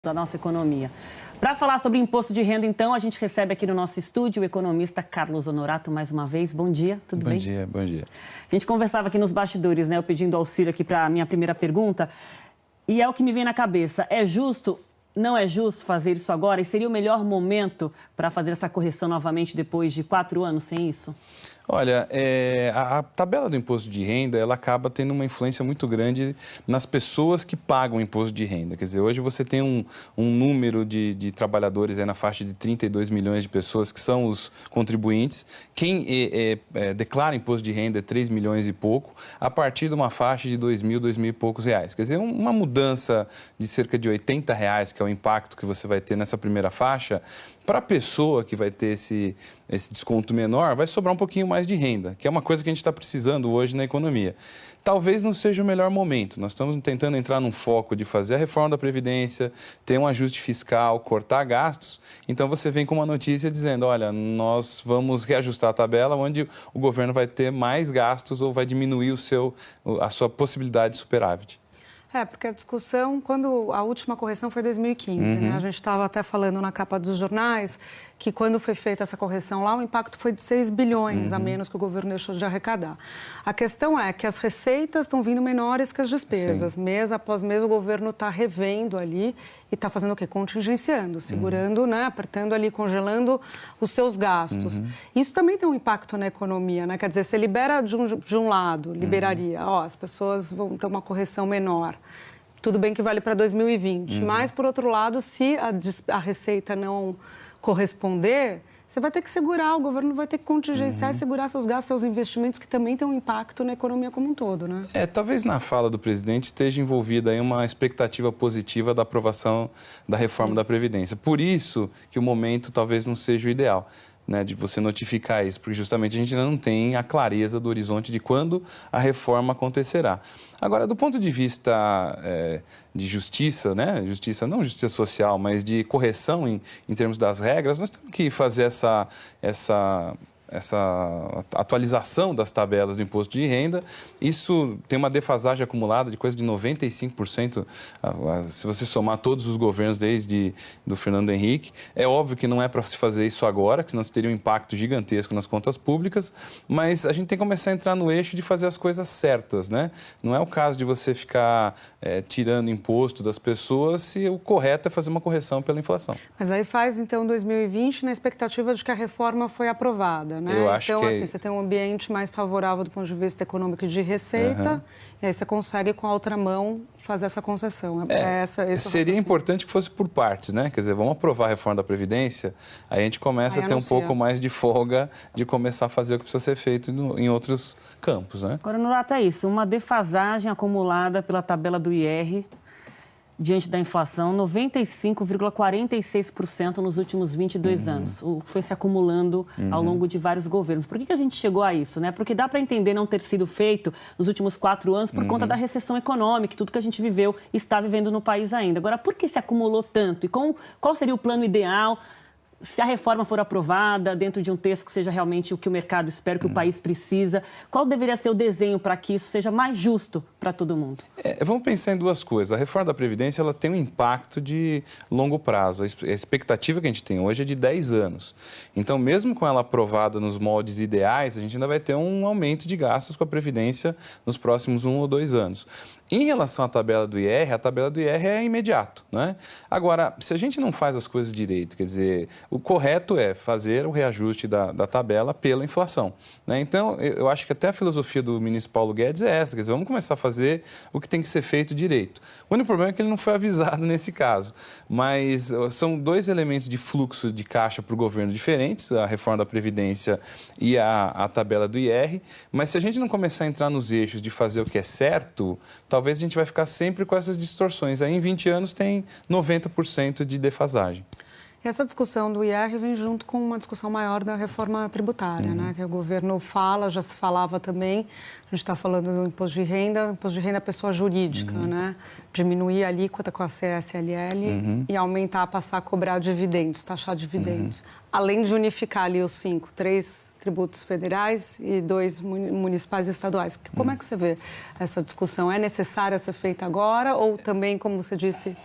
da nossa economia. Para falar sobre imposto de renda, então, a gente recebe aqui no nosso estúdio o economista Carlos Honorato mais uma vez. Bom dia, tudo bem? Bom dia, bom dia. A gente conversava aqui nos bastidores, né? Eu pedindo auxílio aqui para a minha primeira pergunta. E é o que me vem na cabeça. É justo, não é justo fazer isso agora? E seria o melhor momento para fazer essa correção novamente depois de 4 anos sem isso? Olha, a tabela do imposto de renda, ela acaba tendo uma influência muito grande nas pessoas que pagam o imposto de renda. Quer dizer, hoje você tem um número de trabalhadores aí na faixa de 32 milhões de pessoas que são os contribuintes. Quem declara imposto de renda é 3 milhões e pouco, a partir de uma faixa de 2 mil e poucos reais. Quer dizer, uma mudança de cerca de R$ 80, que é o impacto que você vai ter nessa primeira faixa, para a pessoa que vai ter esse desconto menor, vai sobrar um pouquinho mais de renda, que é uma coisa que a gente está precisando hoje na economia. Talvez não seja o melhor momento. Nós estamos tentando entrar num foco de fazer a reforma da Previdência, ter um ajuste fiscal, cortar gastos. Então, você vem com uma notícia dizendo, olha, nós vamos reajustar a tabela onde o governo vai ter mais gastos ou vai diminuir a sua possibilidade de superávit. Porque a discussão, quando a última correção foi em 2015, né? A gente estava até falando na capa dos jornais que quando foi feita essa correção lá, o impacto foi de 6 bilhões a menos que o governo deixou de arrecadar. A questão é que as receitas estão vindo menores que as despesas. Sim. Mês após mês o governo está revendo ali e está fazendo o quê? Contingenciando, segurando, né? Apertando ali, congelando os seus gastos. Isso também tem um impacto na economia, né? Quer dizer, você libera de um lado, liberaria, as pessoas vão ter uma correção menor. Tudo bem que vale para 2020, mas, por outro lado, se a receita não corresponder, você vai ter que segurar, o governo vai ter que contingenciar e segurar seus gastos, seus investimentos, que também têm um impacto na economia como um todo, né? Talvez na fala do presidente esteja envolvida aí uma expectativa positiva da aprovação da reforma da Previdência. Por isso que o momento talvez não seja o ideal, né, de você notificar isso, porque justamente a gente ainda não tem a clareza do horizonte de quando a reforma acontecerá. Agora, do ponto de vista de justiça, né, justiça, não justiça social, mas de correção em termos das regras, nós temos que fazer essa atualização das tabelas do imposto de renda. Isso tem uma defasagem acumulada de coisa de 95%, se você somar todos os governos desde do Fernando Henrique. É óbvio que não é para se fazer isso agora, que senão você teria um impacto gigantesco nas contas públicas, mas a gente tem que começar a entrar no eixo de fazer as coisas certas, né? Não é o caso de você ficar tirando imposto das pessoas se o correto é fazer uma correção pela inflação. Mas aí faz, então, 2020 na expectativa de que a reforma foi aprovada. Né? Eu acho então, que... assim, você tem um ambiente mais favorável do ponto de vista econômico e de receita, e aí você consegue, com a outra mão, fazer essa concessão. Seria importante que fosse por partes, né? Quer dizer, vamos aprovar a reforma da Previdência, aí a gente começa a ter um pouco mais de folga de começar a fazer o que precisa ser feito em outros campos, né? Agora, Honorato, é isso, uma defasagem acumulada pela tabela do IR, diante da inflação, 95,46% nos últimos 22 anos. O que foi se acumulando ao longo de vários governos. Por que a gente chegou a isso, né? Porque dá para entender não ter sido feito nos últimos 4 anos por conta da recessão econômica, tudo que a gente viveu e está vivendo no país ainda. Agora, por que se acumulou tanto? E qual seria o plano ideal? Se a reforma for aprovada dentro de um texto que seja realmente o que o mercado espera, que o país precisa, qual deveria ser o desenho para que isso seja mais justo para todo mundo? Vamos pensar em duas coisas. A reforma da Previdência ela tem um impacto de longo prazo. A expectativa que a gente tem hoje é de 10 anos. Então, mesmo com ela aprovada nos moldes ideais, a gente ainda vai ter um aumento de gastos com a Previdência nos próximos 1 ou 2 anos. Em relação à tabela do IR, a tabela do IR é imediato, né? Agora, se a gente não faz as coisas direito, quer dizer, o correto é fazer o reajuste da tabela pela inflação, né? Então, eu acho que até a filosofia do ministro Paulo Guedes é essa, quer dizer, vamos começar a fazer o que tem que ser feito direito. O único problema é que ele não foi avisado nesse caso, mas são 2 elementos de fluxo de caixa para o governo diferentes, a reforma da Previdência e a tabela do IR, mas se a gente não começar a entrar nos eixos de fazer o que é certo, talvez a gente vai ficar sempre com essas distorções. Aí, em 20 anos, tem 90% de defasagem. E essa discussão do IR vem junto com uma discussão maior da reforma tributária, né? Que o governo fala, já se falava também, a gente está falando do imposto de renda à pessoa jurídica, né? Diminuir a alíquota com a CSLL e aumentar, passar a cobrar dividendos, taxar dividendos. Além de unificar ali os 3 tributos federais e 2 municipais e estaduais. Como é que você vê essa discussão? É necessária ser feita agora ou também, como você disse,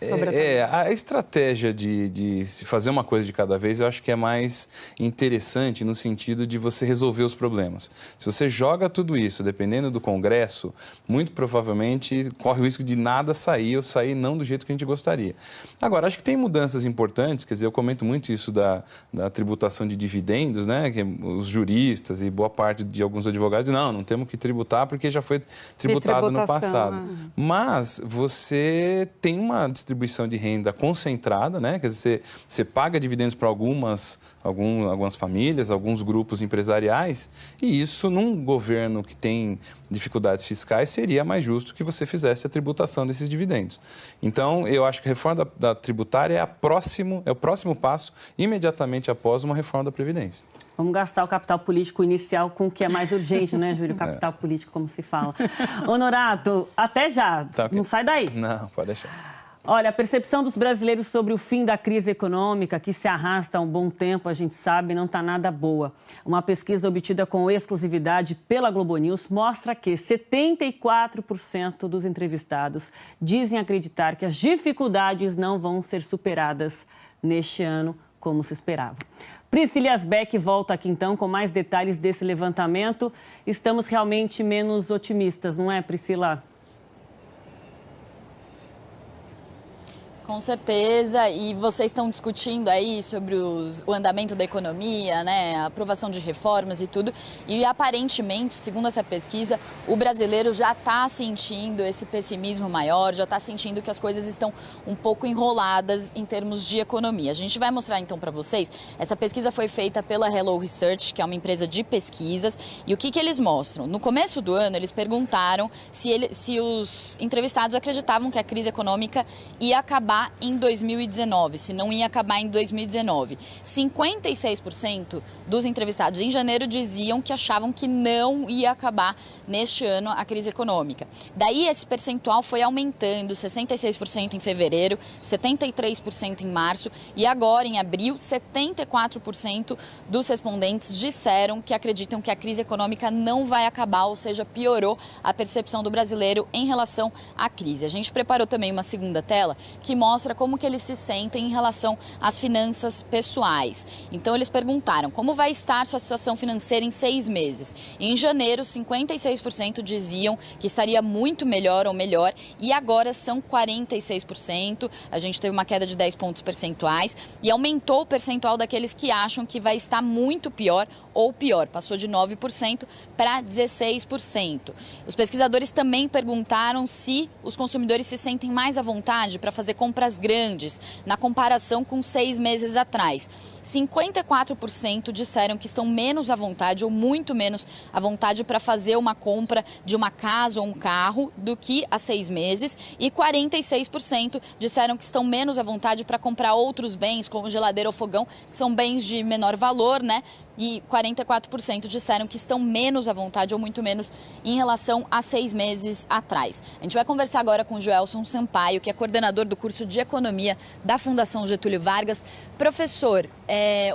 sobre a estratégia de se fazer uma coisa de cada vez, eu acho que é mais interessante no sentido de você resolver os problemas. Se você joga tudo isso, dependendo do Congresso, muito provavelmente corre o risco de nada sair ou sair não do jeito que a gente gostaria. Agora, acho que tem mudanças importantes, quer dizer, eu comento muito isso da tributação de dividendos, né? Que os juristas e boa parte de alguns advogados, não temos que tributar porque já foi tributado no passado. Mas você tem uma distribuição de renda concentrada, né? Quer dizer, você paga dividendos para algumas famílias, alguns grupos empresariais, e isso num governo que tem dificuldades fiscais seria mais justo que você fizesse a tributação desses dividendos. Então, eu acho que a reforma da tributária é o próximo passo imediatamente após uma reforma da Previdência. Vamos gastar o capital político inicial com o que é mais urgente, né, Júlio? Capital político, como se fala. Honorato, até já. Tá, okay. Não sai daí. Não, pode deixar. Olha, a percepção dos brasileiros sobre o fim da crise econômica, que se arrasta há um bom tempo, a gente sabe, não está nada boa. Uma pesquisa obtida com exclusividade pela Globo News mostra que 74% dos entrevistados dizem acreditar que as dificuldades não vão ser superadas neste ano como se esperava. Priscila Asbeck volta aqui então com mais detalhes desse levantamento. Estamos realmente menos otimistas, não é, Priscila? Com certeza, e vocês estão discutindo aí sobre o andamento da economia, né, a aprovação de reformas e tudo, e aparentemente, segundo essa pesquisa, o brasileiro já está sentindo esse pessimismo maior, já está sentindo que as coisas estão um pouco enroladas em termos de economia. A gente vai mostrar então para vocês, essa pesquisa foi feita pela Hello Research, que é uma empresa de pesquisas, e o que eles mostram? No começo do ano, eles perguntaram se os entrevistados acreditavam que a crise econômica ia acabar em 2019, se não ia acabar em 2019. 56% dos entrevistados em janeiro diziam que achavam que não ia acabar neste ano a crise econômica. Daí esse percentual foi aumentando, 66% em fevereiro, 73% em março e agora em abril, 74% dos respondentes disseram que acreditam que a crise econômica não vai acabar, ou seja, piorou a percepção do brasileiro em relação à crise. A gente preparou também uma segunda tela que mostra como que eles se sentem em relação às finanças pessoais. Então, eles perguntaram como vai estar sua situação financeira em 6 meses. Em janeiro, 56% diziam que estaria muito melhor ou melhor e agora são 46%. A gente teve uma queda de 10 pontos percentuais e aumentou o percentual daqueles que acham que vai estar muito pior ou pior, passou de 9% para 16%. Os pesquisadores também perguntaram se os consumidores se sentem mais à vontade para fazer compras grandes, na comparação com 6 meses atrás. 54% disseram que estão menos à vontade ou muito menos à vontade para fazer uma compra de uma casa ou um carro do que há 6 meses e 46% disseram que estão menos à vontade para comprar outros bens, como geladeira ou fogão, que são bens de menor valor, né? E 44% disseram que estão menos à vontade ou muito menos em relação a 6 meses atrás. A gente vai conversar agora com o Joelson Sampaio, que é coordenador do curso de Economia da Fundação Getúlio Vargas. Professor,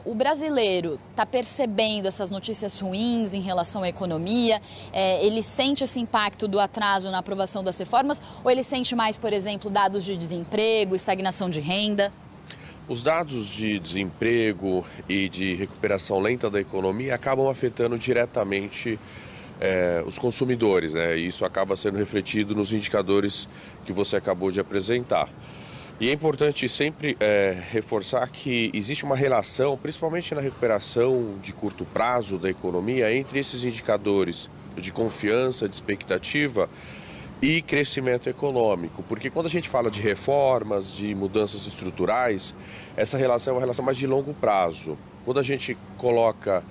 o brasileiro está percebendo essas notícias ruins em relação à economia? Ele sente esse impacto do atraso na aprovação das reformas ou ele sente mais, por exemplo, dados de desemprego, estagnação de renda? Os dados de desemprego e de recuperação lenta da economia acabam afetando diretamente os consumidores, né? E isso acaba sendo refletido nos indicadores que você acabou de apresentar. E é importante sempre reforçar que existe uma relação, principalmente na recuperação de curto prazo da economia, entre esses indicadores de confiança, de expectativa e crescimento econômico, porque quando a gente fala de reformas, de mudanças estruturais, essa relação é uma relação mais de longo prazo. Quando a gente coloca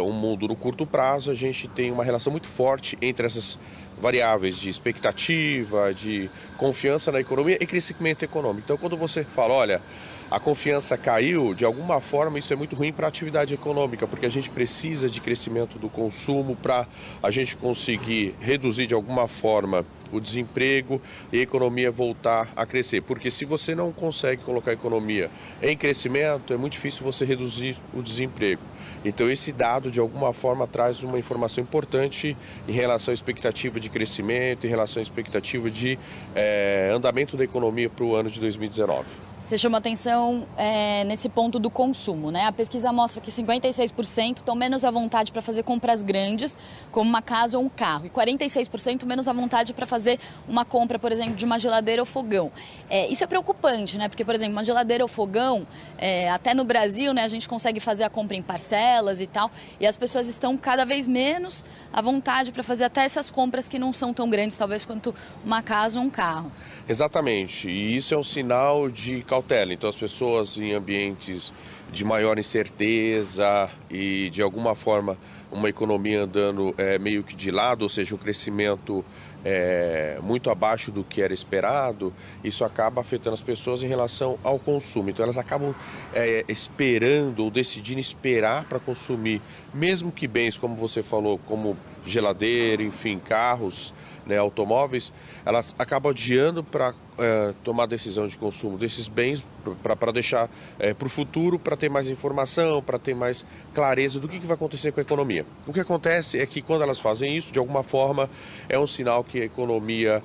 um mundo no curto prazo, a gente tem uma relação muito forte entre essas variáveis de expectativa, de confiança na economia e crescimento econômico. Então, quando você fala, olha, a confiança caiu, de alguma forma isso é muito ruim para a atividade econômica, porque a gente precisa de crescimento do consumo para a gente conseguir reduzir de alguma forma o desemprego e a economia voltar a crescer. Porque se você não consegue colocar a economia em crescimento, é muito difícil você reduzir o desemprego. Então esse dado de alguma forma traz uma informação importante em relação à expectativa de crescimento, em relação à expectativa de andamento da economia para o ano de 2019. Você chama atenção nesse ponto do consumo, né? A pesquisa mostra que 56% estão menos à vontade para fazer compras grandes, como uma casa ou um carro, e 46% menos à vontade para fazer uma compra, por exemplo, de uma geladeira ou fogão. Isso é preocupante, né? Porque, por exemplo, uma geladeira ou fogão, até no Brasil, né, a gente consegue fazer a compra em parcelas e tal, e as pessoas estão cada vez menos à vontade para fazer até essas compras que não são tão grandes, talvez, quanto uma casa ou um carro. Exatamente, e isso é um sinal de cautela. Então, as pessoas em ambientes de maior incerteza e, de alguma forma, uma economia andando meio que de lado, ou seja, um crescimento muito abaixo do que era esperado, isso acaba afetando as pessoas em relação ao consumo. Então, elas acabam esperando ou decidindo esperar para consumir, mesmo que bens, como você falou, como geladeira, enfim, carros, né, automóveis, elas acabam adiando para tomar decisão de consumo desses bens, para deixar para o futuro, para ter mais informação, para ter mais clareza do que vai acontecer com a economia. O que acontece é que quando elas fazem isso, de alguma forma, é um sinal que a economia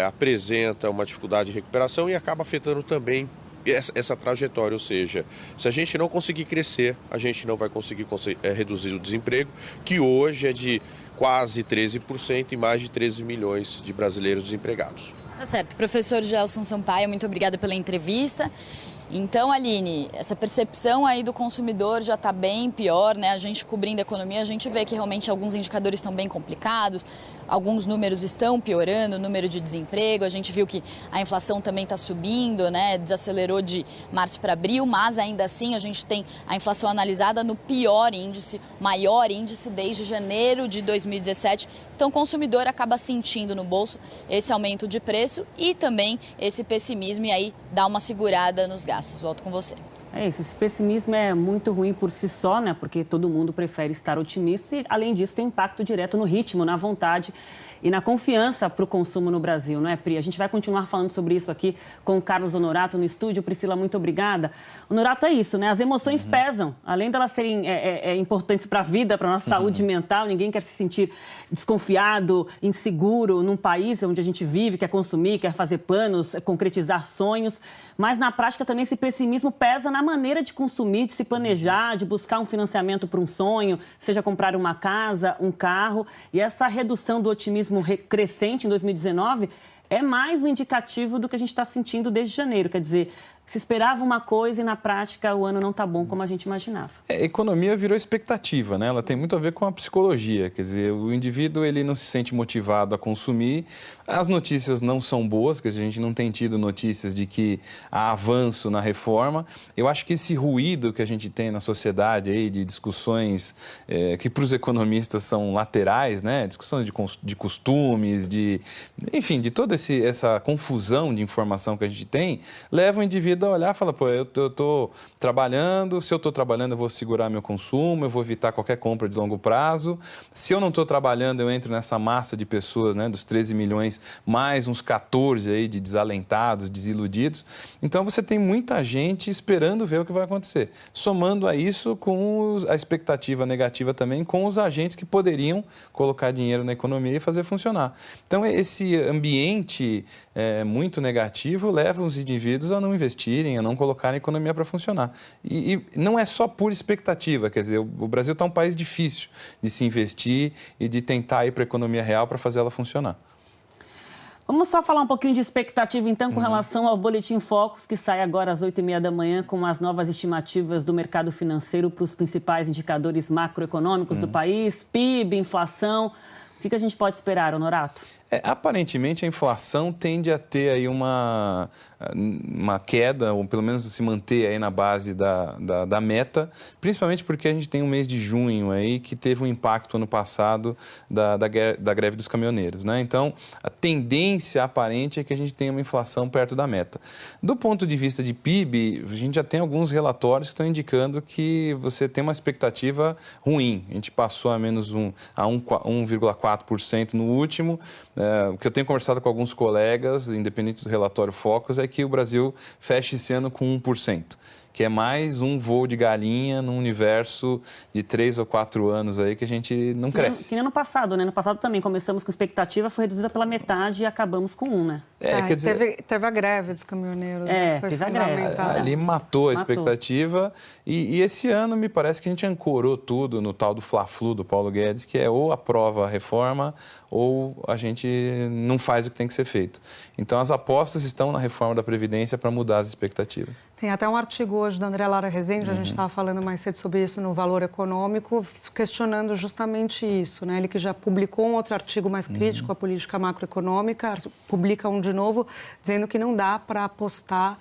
apresenta uma dificuldade de recuperação e acaba afetando também essa trajetória, ou seja, se a gente não conseguir crescer, a gente não vai conseguir reduzir o desemprego, que hoje é de quase 13% e mais de 13 milhões de brasileiros desempregados. Tá certo. Professor Gelson Sampaio, muito obrigada pela entrevista. Então, Aline, essa percepção aí do consumidor já está bem pior, né? A gente cobrindo a economia, a gente vê que realmente alguns indicadores estão bem complicados, alguns números estão piorando, o número de desemprego, a gente viu que a inflação também está subindo, né? Desacelerou de março para abril, mas ainda assim a gente tem a inflação analisada no pior índice, maior índice desde janeiro de 2017. Então, o consumidor acaba sentindo no bolso esse aumento de preço e também esse pessimismo, e aí dá uma segurada nos gastos. Volto com você. É isso, esse pessimismo é muito ruim por si só, né? Porque todo mundo prefere estar otimista e, além disso, tem impacto direto no ritmo, na vontade e na confiança para o consumo no Brasil, não é, Pri? A gente vai continuar falando sobre isso aqui com o Carlos Honorato no estúdio. Priscila, muito obrigada. Honorato, é isso, né? As emoções pesam, além delas serem importantes para a vida, para a nossa saúde mental. Ninguém quer se sentir desconfiado, inseguro num país onde a gente vive, quer consumir, quer fazer planos, concretizar sonhos. Mas, na prática, também esse pessimismo pesa na maneira de consumir, de se planejar, de buscar um financiamento para um sonho, seja comprar uma casa, um carro. E essa redução do otimismo crescente em 2019 é mais um indicativo do que a gente está sentindo desde janeiro. Quer dizer, se esperava uma coisa e, na prática, o ano não está bom como a gente imaginava. A economia virou expectativa, né? Ela tem muito a ver com a psicologia. Quer dizer, o indivíduo ele não se sente motivado a consumir. As notícias não são boas, quer dizer, a gente não tem tido notícias de que há avanço na reforma. Eu acho que esse ruído que a gente tem na sociedade aí de discussões que para os economistas são laterais, né? Discussões de costumes, enfim, de toda essa confusão de informação que a gente tem, leva o indivíduo a olhar e falar, pô, eu estou trabalhando, se eu estou trabalhando eu vou segurar meu consumo, eu vou evitar qualquer compra de longo prazo. Se eu não estou trabalhando, eu entro nessa massa de pessoas, né, dos 13 milhões, mais uns 14 aí de desalentados, desiludidos. Então, você tem muita gente esperando ver o que vai acontecer. Somando a isso com a expectativa negativa também, com os agentes que poderiam colocar dinheiro na economia e fazer funcionar. Então, esse ambiente muito negativo leva os indivíduos a não investirem, a não colocarem a economia para funcionar. E não é só por expectativa, quer dizer, o Brasil está um país difícil de se investir e de tentar ir para a economia real para fazer ela funcionar. Vamos só falar um pouquinho de expectativa, então, com relação ao Boletim Focus, que sai agora às 8h30 da manhã, com as novas estimativas do mercado financeiro para os principais indicadores macroeconômicos do país, PIB, inflação. O que a gente pode esperar, Honorato? Aparentemente, a inflação tende a ter aí uma queda, ou pelo menos se manter aí na base da meta, principalmente porque a gente tem um mês de junho aí que teve um impacto ano passado da greve dos caminhoneiros, né? Então, a tendência aparente é que a gente tenha uma inflação perto da meta. Do ponto de vista de PIB, a gente já tem alguns relatórios que estão indicando que você tem uma expectativa ruim. A gente passou a menos 1,4% no último. O que eu tenho conversado com alguns colegas, independente do relatório Focus, é que o Brasil fecha esse ano com 1%. que é mais um voo de galinha num universo de 3 ou 4 anos aí que a gente não cresce. Que nem ano passado, né? No passado também começamos com expectativa, foi reduzida pela metade e acabamos com 1, né? Quer dizer, teve a greve dos caminhoneiros, né? Foi teve a greve. Ali matou a expectativa e esse ano me parece que a gente ancorou tudo no tal do Fla-Flu do Paulo Guedes, que é ou aprova a reforma ou a gente não faz o que tem que ser feito. Então as apostas estão na reforma da Previdência para mudar as expectativas. Tem até um artigo hoje da André Lara Rezende, a gente estava falando mais cedo sobre isso no Valor Econômico, questionando justamente isso, né? Ele que já publicou um outro artigo mais crítico à política macroeconômica, publica um de novo, dizendo que não dá para apostar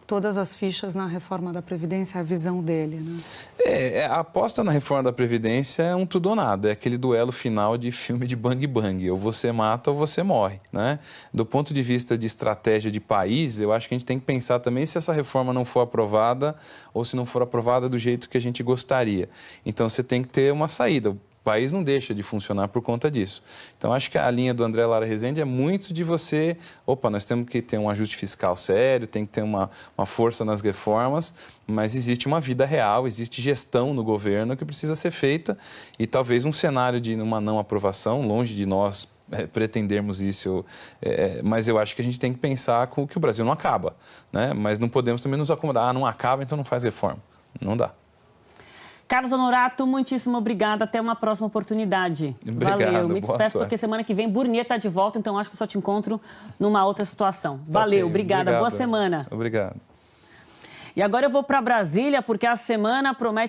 todas as fichas na reforma da Previdência, é a visão dele, né? A aposta na reforma da Previdência é um tudo ou nada, é aquele duelo final de filme de bang bang, ou você mata ou você morre, né? Do ponto de vista de estratégia de país, eu acho que a gente tem que pensar também se essa reforma não for aprovada ou se não for aprovada do jeito que a gente gostaria. Então você tem que ter uma saída. O país não deixa de funcionar por conta disso. Então, acho que a linha do André Lara Rezende é muito de você... nós temos que ter um ajuste fiscal sério, tem que ter uma força nas reformas, mas existe uma vida real, existe gestão no governo que precisa ser feita e talvez um cenário de uma não aprovação, longe de nós pretendermos isso, mas eu acho que a gente tem que pensar com que o Brasil não acaba, né? Mas não podemos também nos acomodar, não acaba, então não faz reforma. Não dá. Carlos Honorato, muitíssimo obrigada. Até uma próxima oportunidade. Obrigado. Valeu. Me despeço porque semana que vem Burnier está de volta, então acho que só te encontro numa outra situação. Valeu, obrigada. Boa semana. Obrigado. E agora eu vou para Brasília porque a semana promete